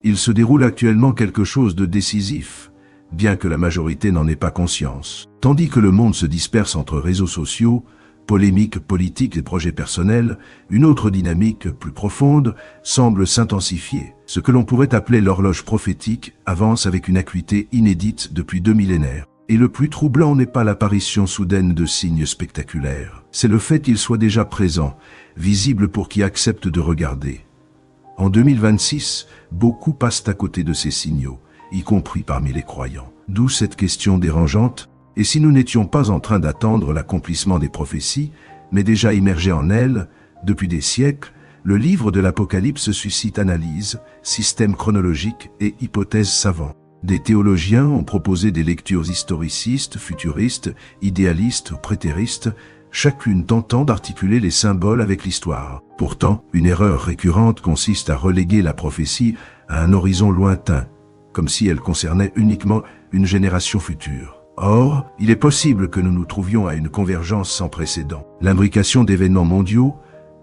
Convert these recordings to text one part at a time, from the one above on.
Il se déroule actuellement quelque chose de décisif, bien que la majorité n'en ait pas conscience. Tandis que le monde se disperse entre réseaux sociaux, polémiques politiques et projets personnels, une autre dynamique plus profonde semble s'intensifier. Ce que l'on pourrait appeler l'horloge prophétique avance avec une acuité inédite depuis 2 millénaires. Et le plus troublant n'est pas l'apparition soudaine de signes spectaculaires. C'est le fait qu'ils soient déjà présents, visibles pour qui accepte de regarder. En 2026, beaucoup passent à côté de ces signaux, y compris parmi les croyants. D'où cette question dérangeante. Et si nous n'étions pas en train d'attendre l'accomplissement des prophéties, mais déjà immergés en elles, depuis des siècles, le livre de l'Apocalypse suscite analyse, système chronologique et hypothèses savantes. Des théologiens ont proposé des lectures historicistes, futuristes, idéalistes ou prétéristes, chacune tentant d'articuler les symboles avec l'histoire. Pourtant, une erreur récurrente consiste à reléguer la prophétie à un horizon lointain, comme si elle concernait uniquement une génération future. Or, il est possible que nous nous trouvions à une convergence sans précédent. L'imbrication d'événements mondiaux,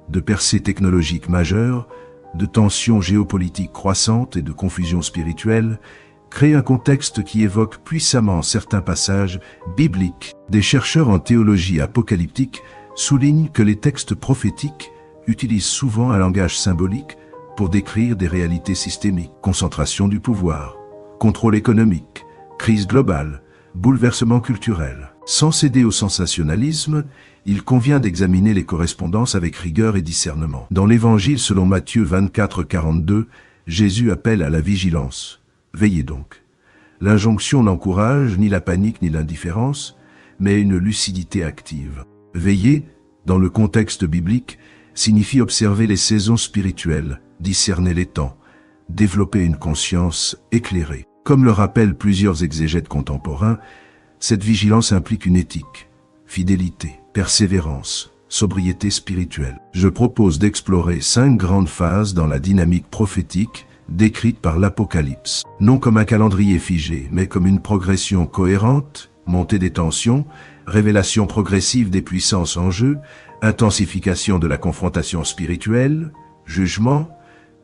de percées technologiques majeures, de tensions géopolitiques croissantes et de confusions spirituelles crée un contexte qui évoque puissamment certains passages bibliques. Des chercheurs en théologie apocalyptique soulignent que les textes prophétiques utilisent souvent un langage symbolique pour décrire des réalités systémiques, concentration du pouvoir, contrôle économique, crise globale, bouleversement culturel. Sans céder au sensationnalisme, il convient d'examiner les correspondances avec rigueur et discernement. Dans l'Évangile selon Matthieu 24:42, Jésus appelle à la vigilance. Veillez donc. L'injonction n'encourage ni la panique ni l'indifférence, mais une lucidité active. Veiller, dans le contexte biblique, signifie observer les saisons spirituelles, discerner les temps, développer une conscience éclairée. Comme le rappellent plusieurs exégètes contemporains, cette vigilance implique une éthique, fidélité, persévérance, sobriété spirituelle. Je propose d'explorer 5 grandes phases dans la dynamique prophétique décrite par l'Apocalypse, non comme un calendrier figé, mais comme une progression cohérente, montée des tensions, révélation progressive des puissances en jeu, intensification de la confrontation spirituelle, jugement,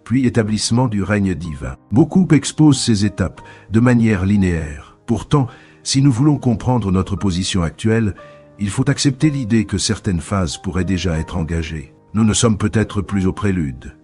puis établissement du règne divin. Beaucoup exposent ces étapes de manière linéaire. Pourtant, si nous voulons comprendre notre position actuelle, il faut accepter l'idée que certaines phases pourraient déjà être engagées. Nous ne sommes peut-être plus au prélude.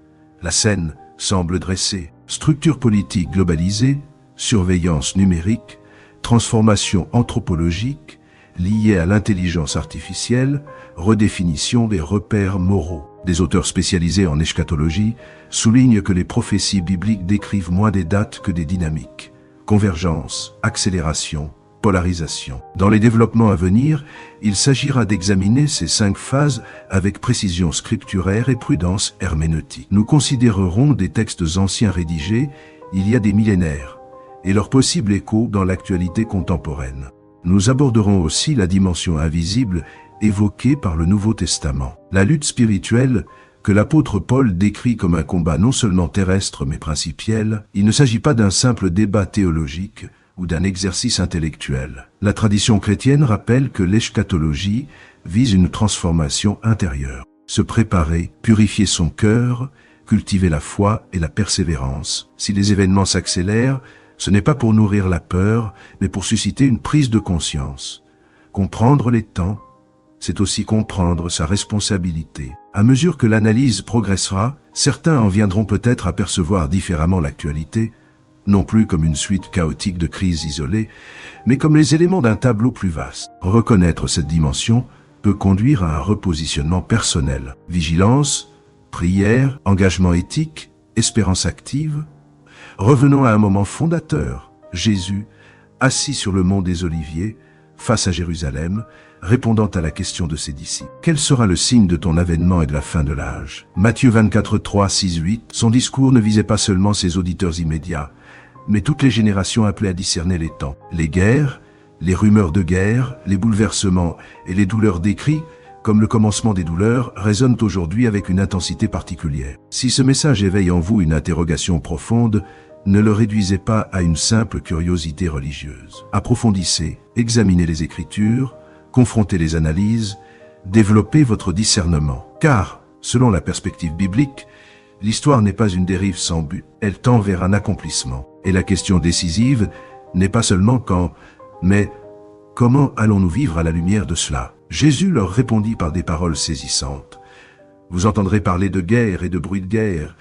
La scène semble dressée. Structure politique globalisée, surveillance numérique, transformation anthropologique, liée à l'intelligence artificielle, redéfinition des repères moraux. Des auteurs spécialisés en eschatologie soulignent que les prophéties bibliques décrivent moins des dates que des dynamiques. Convergence, accélération, polarisation. Dans les développements à venir, il s'agira d'examiner ces 5 phases avec précision scripturaire et prudence herméneutique. Nous considérerons des textes anciens rédigés il y a des millénaires et leur possible écho dans l'actualité contemporaine. Nous aborderons aussi la dimension invisible évoquée par le Nouveau Testament. La lutte spirituelle que l'apôtre Paul décrit comme un combat non seulement terrestre mais principiel, il ne s'agit pas d'un simple débat théologique ou d'un exercice intellectuel. La tradition chrétienne rappelle que l'eschatologie vise une transformation intérieure. Se préparer, purifier son cœur, cultiver la foi et la persévérance. Si les événements s'accélèrent, ce n'est pas pour nourrir la peur, mais pour susciter une prise de conscience. Comprendre les temps, c'est aussi comprendre sa responsabilité. À mesure que l'analyse progressera, certains en viendront peut-être à percevoir différemment l'actualité, non plus comme une suite chaotique de crises isolées, mais comme les éléments d'un tableau plus vaste. Reconnaître cette dimension peut conduire à un repositionnement personnel. Vigilance, prière, engagement éthique, espérance active. Revenons à un moment fondateur. Jésus, assis sur le mont des Oliviers, face à Jérusalem, répondant à la question de ses disciples. Quel sera le signe de ton avènement et de la fin de l'âge? Matthieu 24, 3, 6, 8. Son discours ne visait pas seulement ses auditeurs immédiats, mais toutes les générations appelées à discerner les temps. Les guerres, les rumeurs de guerre, les bouleversements et les douleurs décrits, comme le commencement des douleurs, résonnent aujourd'hui avec une intensité particulière. Si ce message éveille en vous une interrogation profonde, ne le réduisez pas à une simple curiosité religieuse. Approfondissez, examinez les Écritures, confrontez les analyses, développez votre discernement. Car, selon la perspective biblique, L'histoire n'est pas une dérive sans but, elle tend vers un accomplissement. Et la question décisive n'est pas seulement quand, mais comment allons-nous vivre à la lumière de cela? Jésus leur répondit par des paroles saisissantes. Vous entendrez parler de guerre et de bruit de guerre,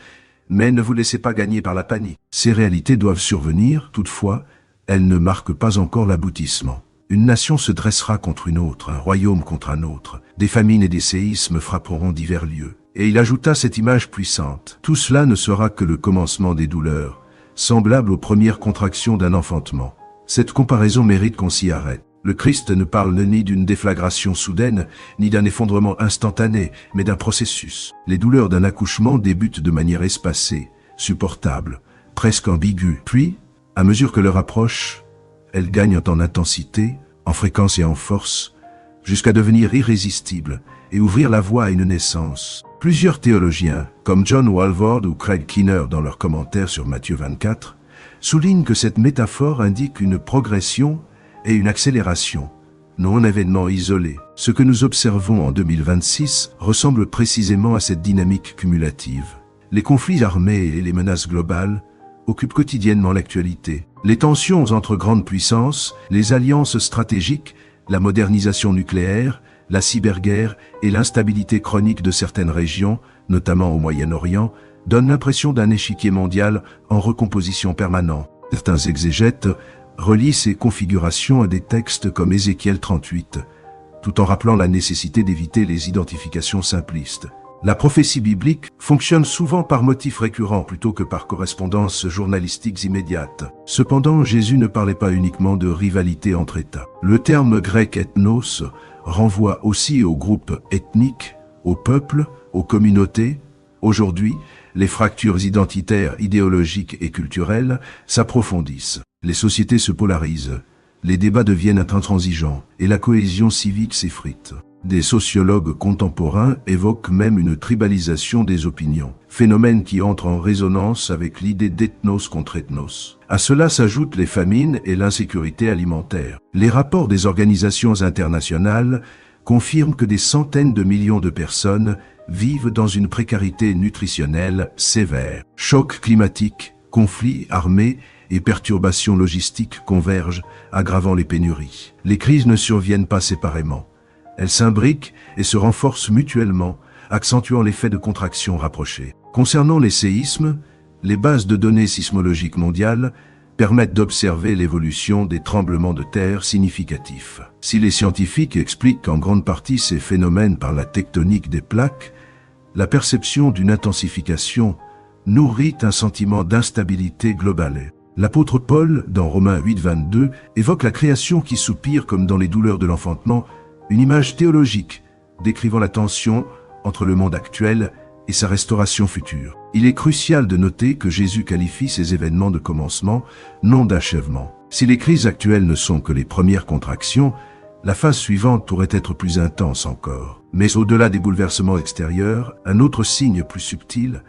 mais ne vous laissez pas gagner par la panique. Ces réalités doivent survenir, toutefois, elles ne marquent pas encore l'aboutissement. Une nation se dressera contre une autre, un royaume contre un autre. Des famines et des séismes frapperont divers lieux. Et il ajouta cette image puissante. Tout cela ne sera que le commencement des douleurs, semblable aux premières contractions d'un enfantement. Cette comparaison mérite qu'on s'y arrête. Le Christ ne parle ni d'une déflagration soudaine, ni d'un effondrement instantané, mais d'un processus. Les douleurs d'un accouchement débutent de manière espacée, supportable, presque ambiguë. Puis, à mesure que l'heure approche, elles gagnent en intensité, en fréquence et en force, jusqu'à devenir irrésistibles et ouvrir la voie à une naissance. Plusieurs théologiens, comme John Walvoord ou Craig Keener dans leurs commentaires sur Matthieu 24, soulignent que cette métaphore indique une progression et une accélération, non un événement isolé. Ce que nous observons en 2026 ressemble précisément à cette dynamique cumulative. Les conflits armés et les menaces globales occupent quotidiennement l'actualité. Les tensions entre grandes puissances, les alliances stratégiques, la modernisation nucléaire, la cyberguerre et l'instabilité chronique de certaines régions, notamment au Moyen-Orient, donnent l'impression d'un échiquier mondial en recomposition permanente. Certains exégètes relient ces configurations à des textes comme Ézéchiel 38, tout en rappelant la nécessité d'éviter les identifications simplistes. La prophétie biblique fonctionne souvent par motifs récurrents plutôt que par correspondances journalistiques immédiates. Cependant, Jésus ne parlait pas uniquement de rivalité entre États. Le terme grec ethnos renvoie aussi aux groupes ethniques, aux peuples, aux communautés. Aujourd'hui, les fractures identitaires, idéologiques et culturelles s'approfondissent. Les sociétés se polarisent, les débats deviennent intransigeants et la cohésion civique s'effrite. Des sociologues contemporains évoquent même une tribalisation des opinions, phénomène qui entre en résonance avec l'idée d'ethnos contre ethnos. À cela s'ajoutent les famines et l'insécurité alimentaire. Les rapports des organisations internationales confirment que des centaines de millions de personnes vivent dans une précarité nutritionnelle sévère. Chocs climatiques, conflits armés et perturbations logistiques convergent, aggravant les pénuries. Les crises ne surviennent pas séparément. Elles s'imbriquent et se renforcent mutuellement, accentuant l'effet de contraction rapprochée. Concernant les séismes, les bases de données sismologiques mondiales permettent d'observer l'évolution des tremblements de terre significatifs. Si les scientifiques expliquent en grande partie ces phénomènes par la tectonique des plaques, la perception d'une intensification nourrit un sentiment d'instabilité globale. L'apôtre Paul, dans Romains 8, 22, évoque la création qui soupire comme dans les douleurs de l'enfantement, une image théologique décrivant la tension entre le monde actuel et sa restauration future. Il est crucial de noter que Jésus qualifie ces événements de commencement, non d'achèvement. Si les crises actuelles ne sont que les premières contractions, la phase suivante pourrait être plus intense encore. Mais au-delà des bouleversements extérieurs, un autre signe plus subtil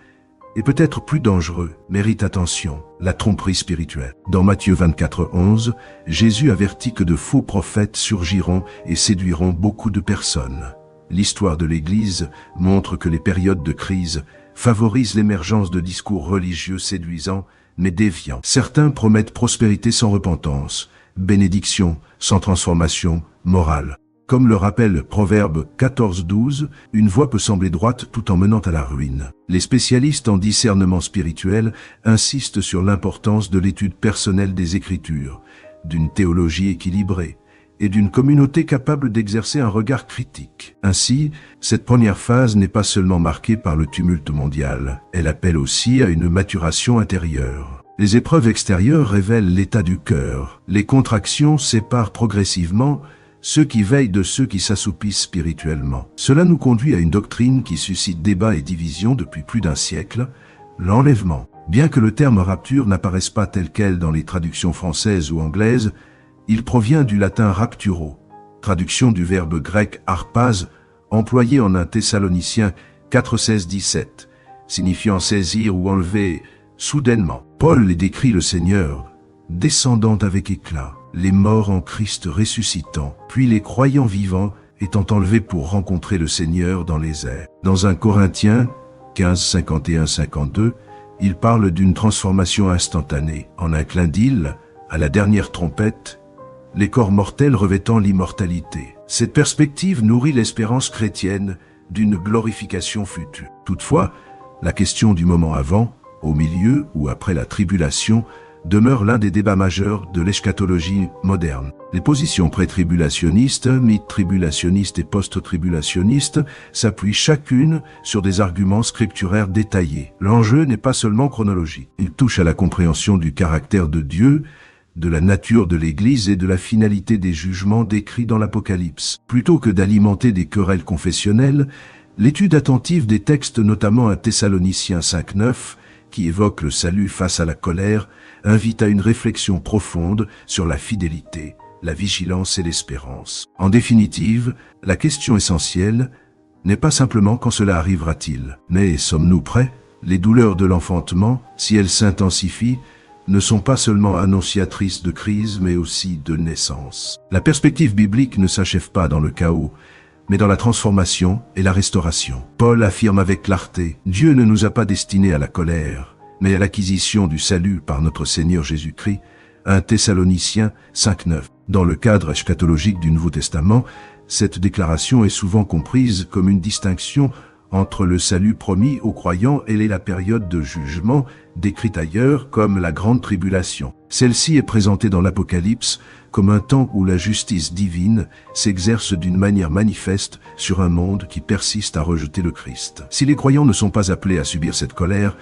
et peut-être plus dangereux mérite attention, la tromperie spirituelle. Dans Matthieu 24, 11, Jésus avertit que de faux prophètes surgiront et séduiront beaucoup de personnes. L'histoire de l'Église montre que les périodes de crise favorisent l'émergence de discours religieux séduisants mais déviants. Certains promettent prospérité sans repentance, bénédiction sans transformation morale. Comme le rappelle Proverbe 14, 12, une voie peut sembler droite tout en menant à la ruine. Les spécialistes en discernement spirituel insistent sur l'importance de l'étude personnelle des Écritures, d'une théologie équilibrée et d'une communauté capable d'exercer un regard critique. Ainsi, cette première phase n'est pas seulement marquée par le tumulte mondial, elle appelle aussi à une maturation intérieure. Les épreuves extérieures révèlent l'état du cœur. Les contractions séparent progressivement ceux qui veillent de ceux qui s'assoupissent spirituellement. Cela nous conduit à une doctrine qui suscite débat et division depuis plus d'un siècle, l'enlèvement. Bien que le terme rapture n'apparaisse pas tel quel dans les traductions françaises ou anglaises, il provient du latin rapturo, traduction du verbe grec harpaz, employé en 1 Thessaloniciens 4, 16, 17, signifiant saisir ou enlever soudainement. Paul les décrit le Seigneur, descendant avec éclat, les morts en Christ ressuscitant, puis les croyants vivants étant enlevés pour rencontrer le Seigneur dans les airs. Dans 1 Corinthiens 15:51-52, il parle d'une transformation instantanée. En un clin d'œil, à la dernière trompette, les corps mortels revêtant l'immortalité. Cette perspective nourrit l'espérance chrétienne d'une glorification future. Toutefois, la question du moment avant, au milieu ou après la tribulation demeure l'un des débats majeurs de l'eschatologie moderne. Les positions pré-tribulationnistes, mid-tribulationnistes et post-tribulationnistes s'appuient chacune sur des arguments scripturaires détaillés. L'enjeu n'est pas seulement chronologique. Il touche à la compréhension du caractère de Dieu, de la nature de l'Église et de la finalité des jugements décrits dans l'Apocalypse. Plutôt que d'alimenter des querelles confessionnelles, l'étude attentive des textes, notamment à Thessaloniciens 5:9, qui évoque le salut face à la colère, invite à une réflexion profonde sur la fidélité, la vigilance et l'espérance. En définitive, la question essentielle n'est pas simplement quand cela arrivera-t-il, mais sommes-nous prêts? Les douleurs de l'enfantement, si elles s'intensifient, ne sont pas seulement annonciatrices de crise, mais aussi de naissance. La perspective biblique ne s'achève pas dans le chaos, mais dans la transformation et la restauration. Paul affirme avec clarté, « Dieu ne nous a pas destinés à la colère, mais à l'acquisition du salut par notre Seigneur Jésus-Christ » 1 Thessaloniciens 5:9. Dans le cadre eschatologique du Nouveau Testament, cette déclaration est souvent comprise comme une distinction entre le salut promis aux croyants et la période de jugement, décrite ailleurs comme la grande tribulation. Celle-ci est présentée dans l'Apocalypse comme un temps où la justice divine s'exerce d'une manière manifeste sur un monde qui persiste à rejeter le Christ. Si les croyants ne sont pas appelés à subir cette colère,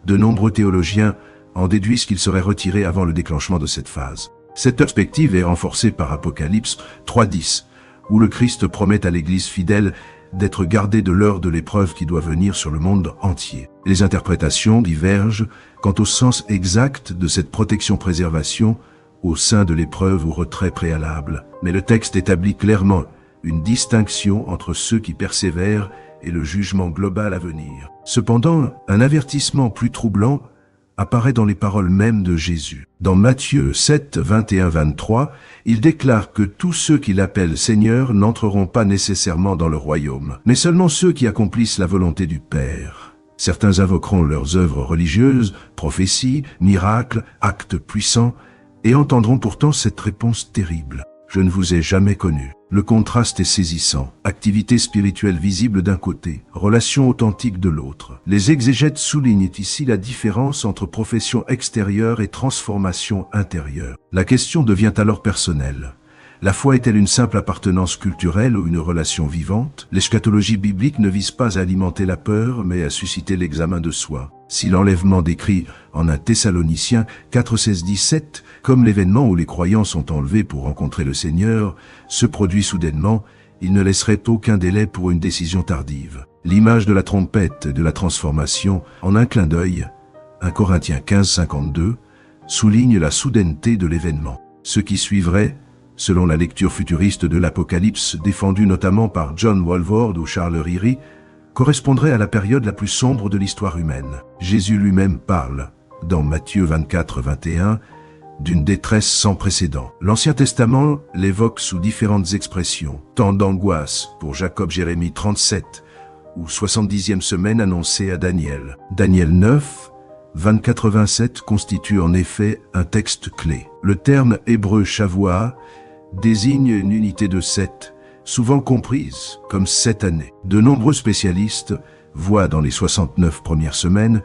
de nombreux théologiens en déduisent qu'il serait retiré avant le déclenchement de cette phase. Cette perspective est renforcée par Apocalypse 3:10, où le Christ promet à l'Église fidèle d'être gardée de l'heure de l'épreuve qui doit venir sur le monde entier. Les interprétations divergent quant au sens exact de cette protection-préservation au sein de l'épreuve ou retrait préalable. Mais le texte établit clairement une distinction entre ceux qui persévèrent et le jugement global à venir. Cependant, un avertissement plus troublant apparaît dans les paroles mêmes de Jésus. Dans Matthieu 7, 21-23, il déclare que tous ceux qui l'appellent Seigneur n'entreront pas nécessairement dans le royaume, mais seulement ceux qui accomplissent la volonté du Père. Certains invoqueront leurs œuvres religieuses, prophéties, miracles, actes puissants, et entendront pourtant cette réponse terrible. Je ne vous ai jamais connu. Le contraste est saisissant. Activité spirituelle visible d'un côté, relation authentique de l'autre. Les exégètes soulignent ici la différence entre profession extérieure et transformation intérieure. La question devient alors personnelle. La foi est-elle une simple appartenance culturelle ou une relation vivante? L'eschatologie biblique ne vise pas à alimenter la peur, mais à susciter l'examen de soi. Si l'enlèvement décrit en 1 Thessaloniciens 4:16-17, comme l'événement où les croyants sont enlevés pour rencontrer le Seigneur, se produit soudainement, il ne laisserait aucun délai pour une décision tardive. L'image de la trompette et de la transformation, en un clin d'œil, 1 Corinthiens 15:52, souligne la soudaineté de l'événement. Ce qui suivrait, selon la lecture futuriste de l'Apocalypse défendue notamment par John Walvoord ou Charles Ryrie, correspondrait à la période la plus sombre de l'histoire humaine. Jésus lui-même parle, dans Matthieu 24:21, d'une détresse sans précédent. L'Ancien Testament l'évoque sous différentes expressions. Temps d'angoisse pour Jacob, Jérémie 37, ou 70e semaine annoncée à Daniel. Daniel 9, 24-27 constitue en effet un texte clé. Le terme hébreu Shavua désigne une unité de 7, souvent comprise comme 7 années. De nombreux spécialistes voient dans les 69 premières semaines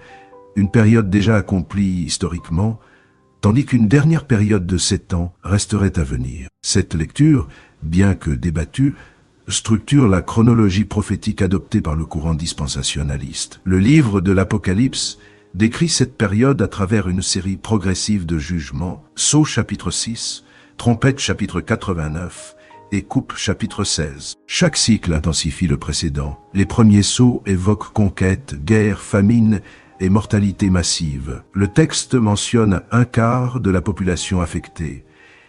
une période déjà accomplie historiquement, tandis qu'une dernière période de 7 ans resterait à venir. Cette lecture, bien que débattue, structure la chronologie prophétique adoptée par le courant dispensationaliste. Le livre de l'Apocalypse décrit cette période à travers une série progressive de jugements, Sceaux chapitre 6, Trompette chapitre 89 et Coupe chapitre 16. Chaque cycle intensifie le précédent. Les premiers sceaux évoquent conquête, guerre, famine et mortalité massive. Le texte mentionne un quart de la population affectée,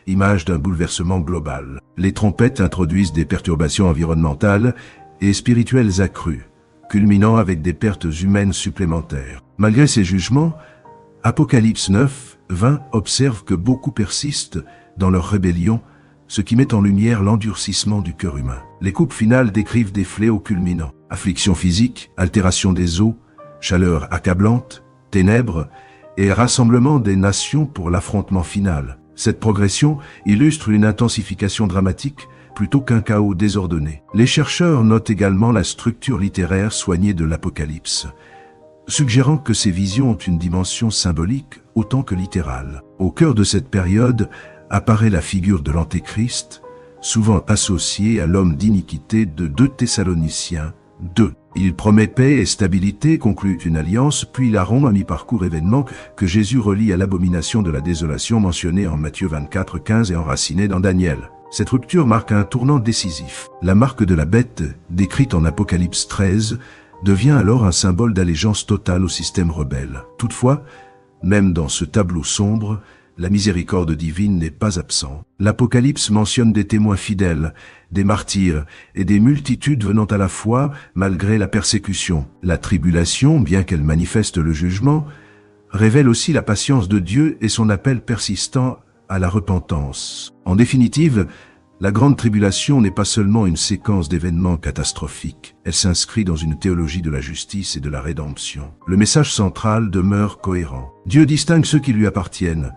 image d'un bouleversement global. Les trompettes introduisent des perturbations environnementales et spirituelles accrues, culminant avec des pertes humaines supplémentaires. Malgré ces jugements, Apocalypse 9, 20 observe que beaucoup persistent dans leur rébellion, ce qui met en lumière l'endurcissement du cœur humain. Les coupes finales décrivent des fléaux culminants, afflictions physiques, altération des os, chaleur accablante, ténèbres et rassemblement des nations pour l'affrontement final. Cette progression illustre une intensification dramatique plutôt qu'un chaos désordonné. Les chercheurs notent également la structure littéraire soignée de l'Apocalypse, suggérant que ces visions ont une dimension symbolique autant que littérale. Au cœur de cette période apparaît la figure de l'Antéchrist, souvent associée à l'homme d'iniquité de 2 Thessaloniciens 2. Il promet paix et stabilité, conclut une alliance, puis la rompt à mi-parcours, événement que Jésus relie à l'abomination de la désolation mentionnée en Matthieu 24:15 et enracinée dans Daniel. Cette rupture marque un tournant décisif. La marque de la bête, décrite en Apocalypse 13, devient alors un symbole d'allégeance totale au système rebelle. Toutefois, même dans ce tableau sombre, la miséricorde divine n'est pas absente. L'Apocalypse mentionne des témoins fidèles, des martyrs et des multitudes venant à la foi malgré la persécution. La tribulation, bien qu'elle manifeste le jugement, révèle aussi la patience de Dieu et son appel persistant à la repentance. En définitive, la grande tribulation n'est pas seulement une séquence d'événements catastrophiques, elle s'inscrit dans une théologie de la justice et de la rédemption. Le message central demeure cohérent. Dieu distingue ceux qui lui appartiennent,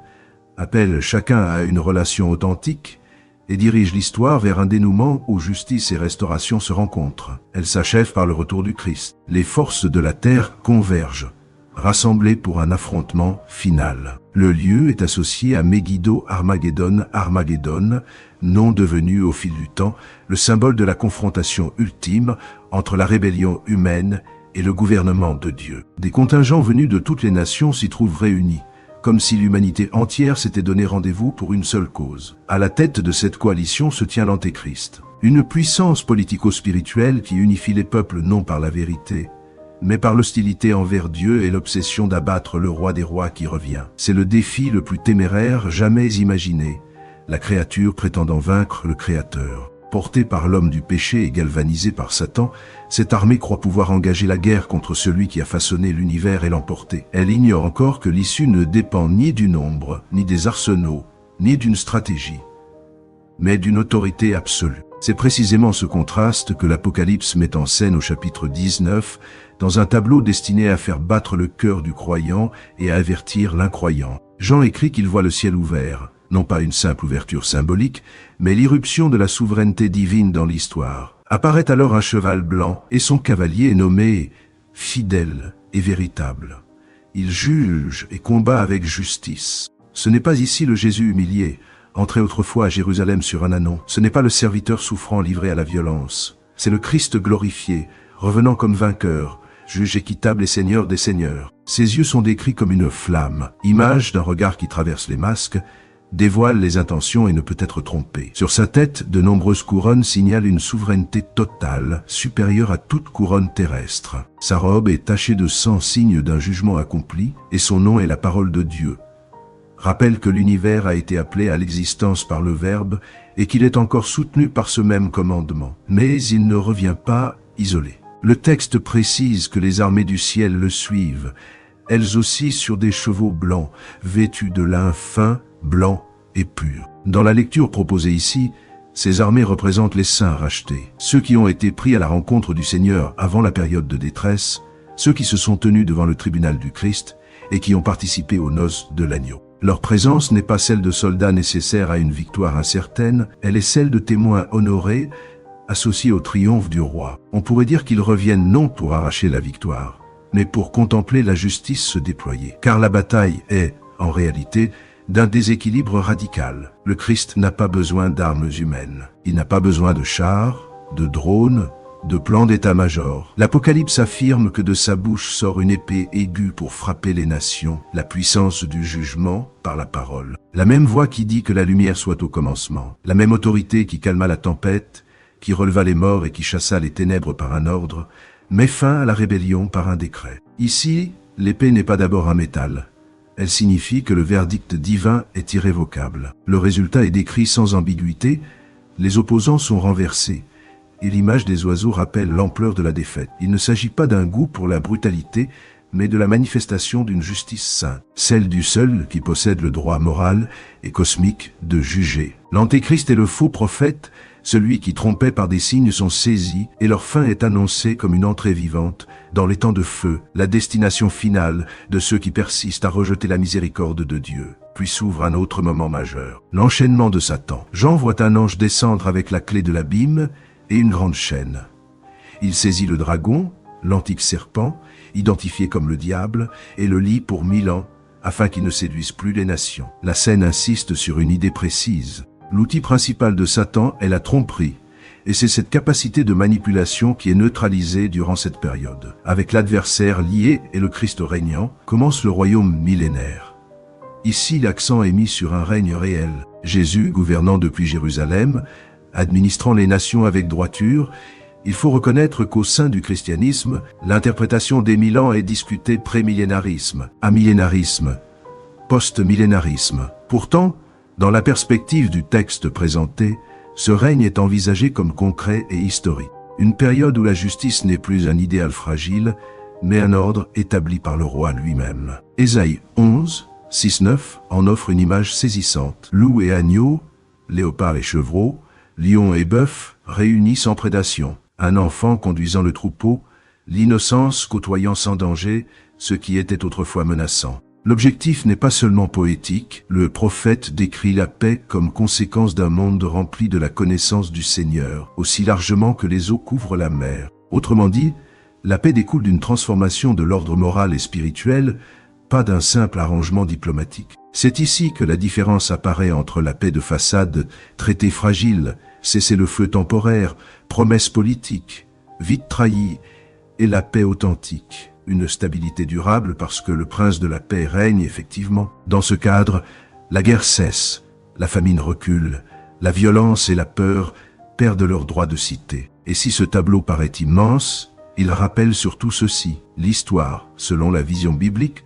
appelle chacun à une relation authentique et dirige l'histoire vers un dénouement où justice et restauration se rencontrent. Elle s'achève par le retour du Christ. Les forces de la terre convergent, rassemblées pour un affrontement final. Le lieu est associé à Megiddo Armageddon, nom devenu au fil du temps le symbole de la confrontation ultime entre la rébellion humaine et le gouvernement de Dieu. Des contingents venus de toutes les nations s'y trouvent réunis, comme si l'humanité entière s'était donné rendez-vous pour une seule cause. À la tête de cette coalition se tient l'Antéchrist, une puissance politico-spirituelle qui unifie les peuples non par la vérité, mais par l'hostilité envers Dieu et l'obsession d'abattre le roi des rois qui revient. C'est le défi le plus téméraire jamais imaginé, la créature prétendant vaincre le Créateur. Portée par l'homme du péché et galvanisée par Satan, cette armée croit pouvoir engager la guerre contre celui qui a façonné l'univers et l'emporter. Elle ignore encore que l'issue ne dépend ni du nombre, ni des arsenaux, ni d'une stratégie, mais d'une autorité absolue. C'est précisément ce contraste que l'Apocalypse met en scène au chapitre 19, dans un tableau destiné à faire battre le cœur du croyant et à avertir l'incroyant. Jean écrit qu'il voit le ciel ouvert, non pas une simple ouverture symbolique, mais l'irruption de la souveraineté divine dans l'histoire. Apparaît alors un cheval blanc, et son cavalier est nommé fidèle et véritable. Il juge et combat avec justice. Ce n'est pas ici le Jésus humilié, entré autrefois à Jérusalem sur un ânon. Ce n'est pas le serviteur souffrant livré à la violence. C'est le Christ glorifié, revenant comme vainqueur, juge équitable et seigneur des seigneurs. Ses yeux sont décrits comme une flamme, image d'un regard qui traverse les masques, dévoile les intentions et ne peut être trompé. Sur sa tête, de nombreuses couronnes signalent une souveraineté totale, supérieure à toute couronne terrestre. Sa robe est tachée de sang, signe d'un jugement accompli, et son nom est la parole de Dieu. Rappelle que l'univers a été appelé à l'existence par le Verbe et qu'il est encore soutenu par ce même commandement. Mais il ne revient pas isolé. Le texte précise que les armées du ciel le suivent, elles aussi sur des chevaux blancs, vêtus de lin fin, blanc et pur. Dans la lecture proposée ici, ces armées représentent les saints rachetés, ceux qui ont été pris à la rencontre du Seigneur avant la période de détresse, ceux qui se sont tenus devant le tribunal du Christ et qui ont participé aux noces de l'agneau. Leur présence n'est pas celle de soldats nécessaires à une victoire incertaine, elle est celle de témoins honorés, associés au triomphe du roi. On pourrait dire qu'ils reviennent non pour arracher la victoire, mais pour contempler la justice se déployer. Car la bataille est, en réalité, d'un déséquilibre radical. Le Christ n'a pas besoin d'armes humaines. Il n'a pas besoin de chars, de drones, de plans d'état-major. L'Apocalypse affirme que de sa bouche sort une épée aiguë pour frapper les nations, la puissance du jugement par la parole. La même voix qui dit que la lumière soit au commencement. La même autorité qui calma la tempête, qui releva les morts et qui chassa les ténèbres par un ordre, met fin à la rébellion par un décret. Ici, l'épée n'est pas d'abord un métal. Elle signifie que le verdict divin est irrévocable. Le résultat est décrit sans ambiguïté, les opposants sont renversés, et l'image des oiseaux rappelle l'ampleur de la défaite. Il ne s'agit pas d'un goût pour la brutalité, mais de la manifestation d'une justice sainte, celle du seul qui possède le droit moral et cosmique de juger. L'Antéchrist et le faux prophète Celui qui trompait par des signes sont saisis, et leur fin est annoncée comme une entrée vivante, dans les temps de feu, la destination finale de ceux qui persistent à rejeter la miséricorde de Dieu. Puis s'ouvre un autre moment majeur, l'enchaînement de Satan. Jean voit un ange descendre avec la clé de l'abîme et une grande chaîne. Il saisit le dragon, l'antique serpent, identifié comme le diable, et le lie pour 1000 ans, afin qu'il ne séduise plus les nations. La scène insiste sur une idée précise. L'outil principal de Satan est la tromperie, et c'est cette capacité de manipulation qui est neutralisée durant cette période. Avec l'adversaire lié et le Christ régnant, commence le royaume millénaire. Ici, l'accent est mis sur un règne réel. Jésus, gouvernant depuis Jérusalem, administrant les nations avec droiture. Il faut reconnaître qu'au sein du christianisme, l'interprétation des 1000 ans est discutée pré-millénarisme, amillénarisme, post-millénarisme. Pourtant, dans la perspective du texte présenté, ce règne est envisagé comme concret et historique. Une période où la justice n'est plus un idéal fragile, mais un ordre établi par le roi lui-même. Ésaïe 11, 6-9 en offre une image saisissante. Loup et agneau, léopard et chevreau, lion et bœuf réunis sans prédation. Un enfant conduisant le troupeau, l'innocence côtoyant sans danger ce qui était autrefois menaçant. L'objectif n'est pas seulement poétique, le prophète décrit la paix comme conséquence d'un monde rempli de la connaissance du Seigneur, aussi largement que les eaux couvrent la mer. Autrement dit, la paix découle d'une transformation de l'ordre moral et spirituel, pas d'un simple arrangement diplomatique. C'est ici que la différence apparaît entre la paix de façade, traité fragile, cessez-le-feu temporaire, promesse politique, vite trahie, et la paix authentique. Une stabilité durable parce que le prince de la paix règne effectivement. Dans ce cadre, la guerre cesse, la famine recule, la violence et la peur perdent leur droit de cité. Et si ce tableau paraît immense, il rappelle surtout ceci. L'histoire, selon la vision biblique,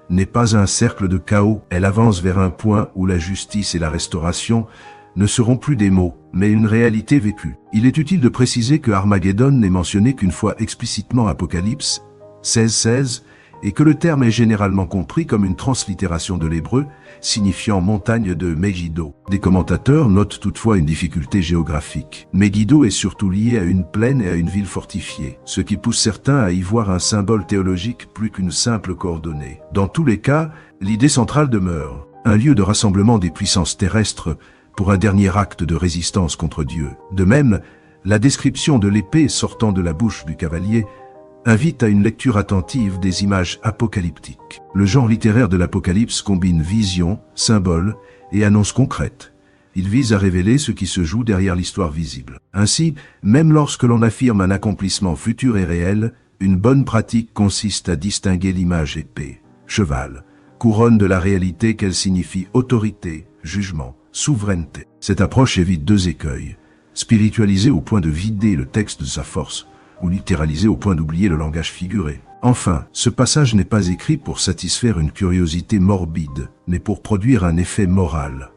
n'est pas un cercle de chaos. Elle avance vers un point où la justice et la restauration ne seront plus des mots, mais une réalité vécue. Il est utile de préciser que Armageddon n'est mentionné qu'une fois explicitement Apocalypse 16-16, et que le terme est généralement compris comme une translittération de l'hébreu, signifiant montagne de Megiddo. Des commentateurs notent toutefois une difficulté géographique. Megiddo est surtout lié à une plaine et à une ville fortifiée, ce qui pousse certains à y voir un symbole théologique plus qu'une simple coordonnée. Dans tous les cas, l'idée centrale demeure, un lieu de rassemblement des puissances terrestres pour un dernier acte de résistance contre Dieu. De même, la description de l'épée sortant de la bouche du cavalier invite à une lecture attentive des images apocalyptiques. Le genre littéraire de l'Apocalypse combine vision, symbole et annonce concrète. Il vise à révéler ce qui se joue derrière l'histoire visible. Ainsi, même lorsque l'on affirme un accomplissement futur et réel, une bonne pratique consiste à distinguer l'image épée, cheval, couronne de la réalité qu'elle signifie autorité, jugement, souveraineté. Cette approche évite deux écueils, spiritualiser au point de vider le texte de sa force, ou littéralisé au point d'oublier le langage figuré. Enfin, ce passage n'est pas écrit pour satisfaire une curiosité morbide, mais pour produire un effet moral.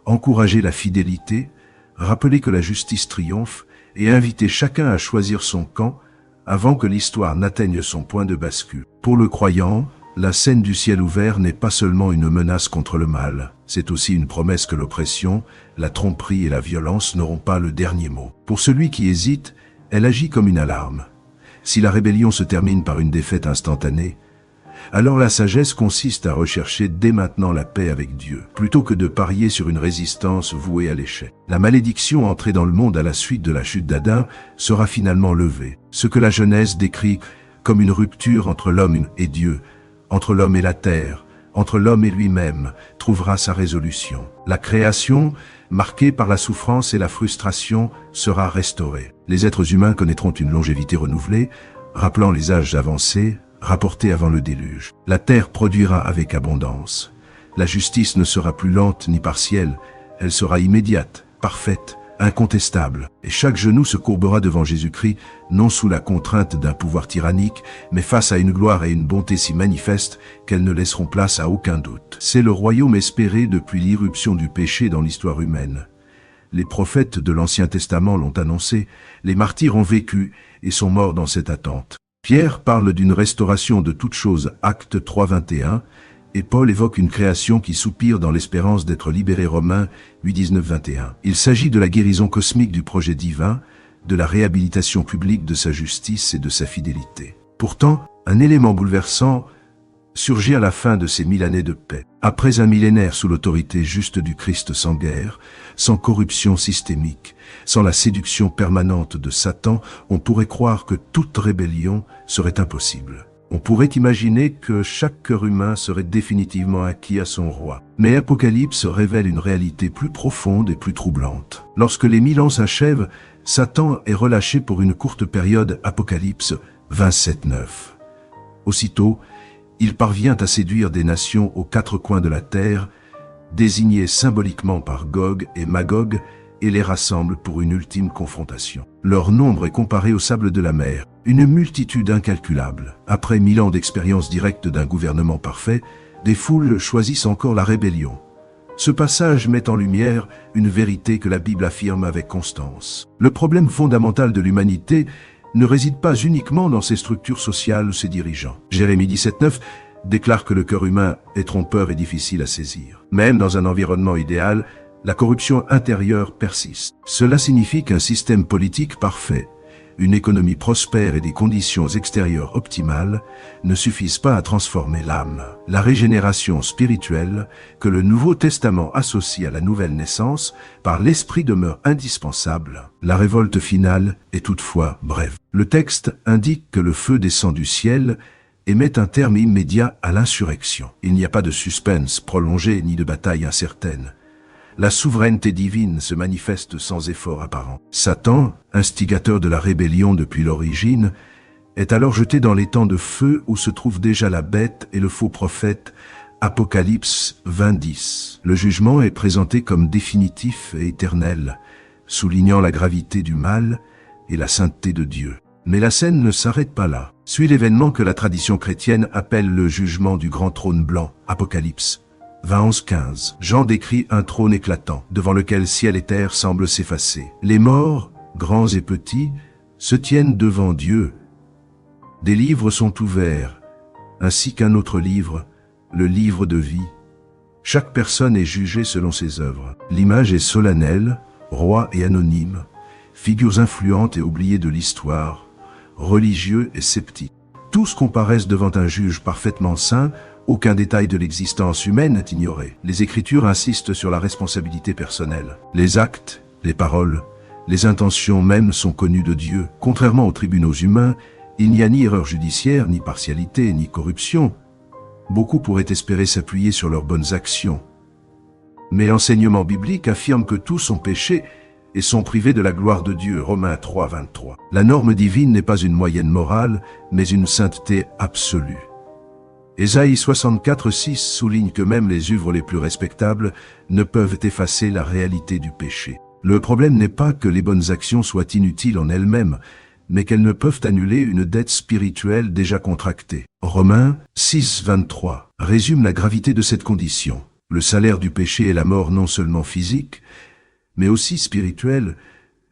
Encourager la fidélité, rappeler que la justice triomphe, et inviter chacun à choisir son camp avant que l'histoire n'atteigne son point de bascule. Pour le croyant, la scène du ciel ouvert n'est pas seulement une menace contre le mal, c'est aussi une promesse que l'oppression, la tromperie et la violence n'auront pas le dernier mot. Pour celui qui hésite, elle agit comme une alarme. Si la rébellion se termine par une défaite instantanée, alors la sagesse consiste à rechercher dès maintenant la paix avec Dieu, plutôt que de parier sur une résistance vouée à l'échec. La malédiction entrée dans le monde à la suite de la chute d'Adam sera finalement levée, ce que la Genèse décrit comme une rupture entre l'homme et Dieu, entre l'homme et la terre, entre l'homme et lui-même, trouvera sa résolution. La création, marquée par la souffrance et la frustration, sera restaurée. Les êtres humains connaîtront une longévité renouvelée, rappelant les âges avancés, rapportés avant le déluge. La terre produira avec abondance. La justice ne sera plus lente ni partielle, elle sera immédiate, parfaite, incontestable. Et chaque genou se courbera devant Jésus-Christ, non sous la contrainte d'un pouvoir tyrannique, mais face à une gloire et une bonté si manifestes qu'elles ne laisseront place à aucun doute. C'est le royaume espéré depuis l'irruption du péché dans l'histoire humaine. Les prophètes de l'Ancien Testament l'ont annoncé, les martyrs ont vécu et sont morts dans cette attente. Pierre parle d'une restauration de toutes choses, Actes 3, 21, et Paul évoque une création qui soupire dans l'espérance d'être libérée. Romains 8, 19, 21. Il s'agit de la guérison cosmique du projet divin, de la réhabilitation publique de sa justice et de sa fidélité. Pourtant, un élément bouleversant surgit à la fin de ces 1000 années de paix. Après un millénaire sous l'autorité juste du Christ, sans guerre, sans corruption systémique, sans la séduction permanente de Satan, on pourrait croire que toute rébellion serait impossible. On pourrait imaginer que chaque cœur humain serait définitivement acquis à son roi. Mais Apocalypse révèle une réalité plus profonde et plus troublante. Lorsque les 1000 ans s'achèvent, Satan est relâché pour une courte période. Apocalypse 27, 9. Aussitôt, il parvient à séduire des nations aux 4 coins de la terre, désignées symboliquement par Gog et Magog, et les rassemble pour une ultime confrontation. Leur nombre est comparé au sable de la mer, une multitude incalculable. Après 1000 ans d'expérience directe d'un gouvernement parfait, des foules choisissent encore la rébellion. Ce passage met en lumière une vérité que la Bible affirme avec constance. Le problème fondamental de l'humanité ne réside pas uniquement dans ses structures sociales ou ses dirigeants. Jérémie 17, 9 déclare que le cœur humain est trompeur et difficile à saisir. Même dans un environnement idéal, la corruption intérieure persiste. Cela signifie qu'un système politique parfait, une économie prospère et des conditions extérieures optimales ne suffisent pas à transformer l'âme. La régénération spirituelle que le Nouveau Testament associe à la nouvelle naissance par l'Esprit demeure indispensable. La révolte finale est toutefois brève. Le texte indique que le feu descend du ciel et met un terme immédiat à l'insurrection. Il n'y a pas de suspense prolongé ni de bataille incertaine. La souveraineté divine se manifeste sans effort apparent. Satan, instigateur de la rébellion depuis l'origine, est alors jeté dans l'étang de feu où se trouvent déjà la bête et le faux prophète. Apocalypse 20, 10. Le jugement est présenté comme définitif et éternel, soulignant la gravité du mal et la sainteté de Dieu. Mais la scène ne s'arrête pas là. Suit l'événement que la tradition chrétienne appelle le jugement du grand trône blanc. Apocalypse 20, 15. Jean décrit un trône éclatant, devant lequel ciel et terre semblent s'effacer. Les morts, grands et petits, se tiennent devant Dieu. Des livres sont ouverts, ainsi qu'un autre livre, le livre de vie. Chaque personne est jugée selon ses œuvres. L'image est solennelle, roi et anonyme, figures influentes et oubliées de l'histoire, religieux et sceptiques. Tous comparaissent devant un juge parfaitement saint. Aucun détail de l'existence humaine n'est ignoré. Les Écritures insistent sur la responsabilité personnelle. Les actes, les paroles, les intentions même sont connues de Dieu. Contrairement aux tribunaux humains, il n'y a ni erreur judiciaire, ni partialité, ni corruption. Beaucoup pourraient espérer s'appuyer sur leurs bonnes actions. Mais l'enseignement biblique affirme que tous ont péché et sont privés de la gloire de Dieu. Romains 3, 23. La norme divine n'est pas une moyenne morale, mais une sainteté absolue. Ésaïe 64, 6 souligne que même les œuvres les plus respectables ne peuvent effacer la réalité du péché. Le problème n'est pas que les bonnes actions soient inutiles en elles-mêmes, mais qu'elles ne peuvent annuler une dette spirituelle déjà contractée. Romains 6, 23 résume la gravité de cette condition. Le salaire du péché est la mort non seulement physique, mais aussi spirituelle,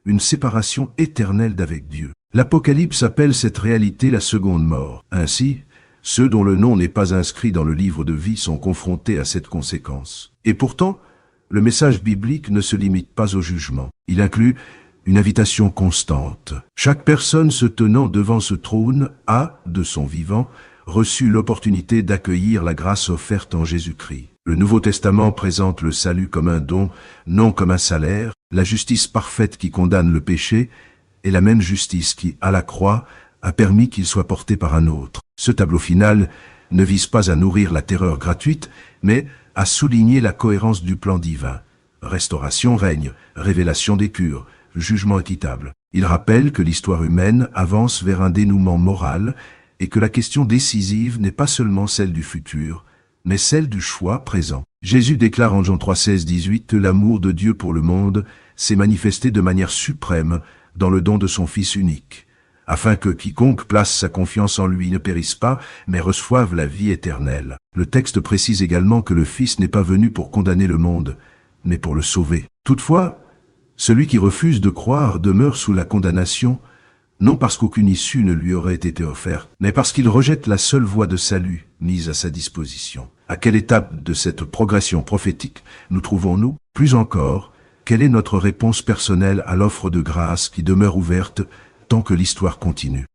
une séparation éternelle d'avec Dieu. L'Apocalypse appelle cette réalité la seconde mort. Ainsi, ceux dont le nom n'est pas inscrit dans le livre de vie sont confrontés à cette conséquence. Et pourtant, le message biblique ne se limite pas au jugement. Il inclut une invitation constante. Chaque personne se tenant devant ce trône a, de son vivant, reçu l'opportunité d'accueillir la grâce offerte en Jésus-Christ. Le Nouveau Testament présente le salut comme un don, non comme un salaire. La justice parfaite qui condamne le péché est la même justice qui, à la croix, a permis qu'il soit porté par un autre. Ce tableau final ne vise pas à nourrir la terreur gratuite, mais à souligner la cohérence du plan divin. Restauration, règne, révélation des cures, jugement équitable. Il rappelle que l'histoire humaine avance vers un dénouement moral et que la question décisive n'est pas seulement celle du futur, mais celle du choix présent. Jésus déclare en Jean 3, 16, 18 que l'amour de Dieu pour le monde s'est manifesté de manière suprême dans le don de son Fils unique, afin que quiconque place sa confiance en lui ne périsse pas, mais reçoive la vie éternelle. Le texte précise également que le Fils n'est pas venu pour condamner le monde, mais pour le sauver. Toutefois, celui qui refuse de croire demeure sous la condamnation, non parce qu'aucune issue ne lui aurait été offerte, mais parce qu'il rejette la seule voie de salut, mise à sa disposition. À quelle étape de cette progression prophétique nous trouvons-nous? Plus encore, quelle est notre réponse personnelle à l'offre de grâce qui demeure ouverte tant que l'histoire continue?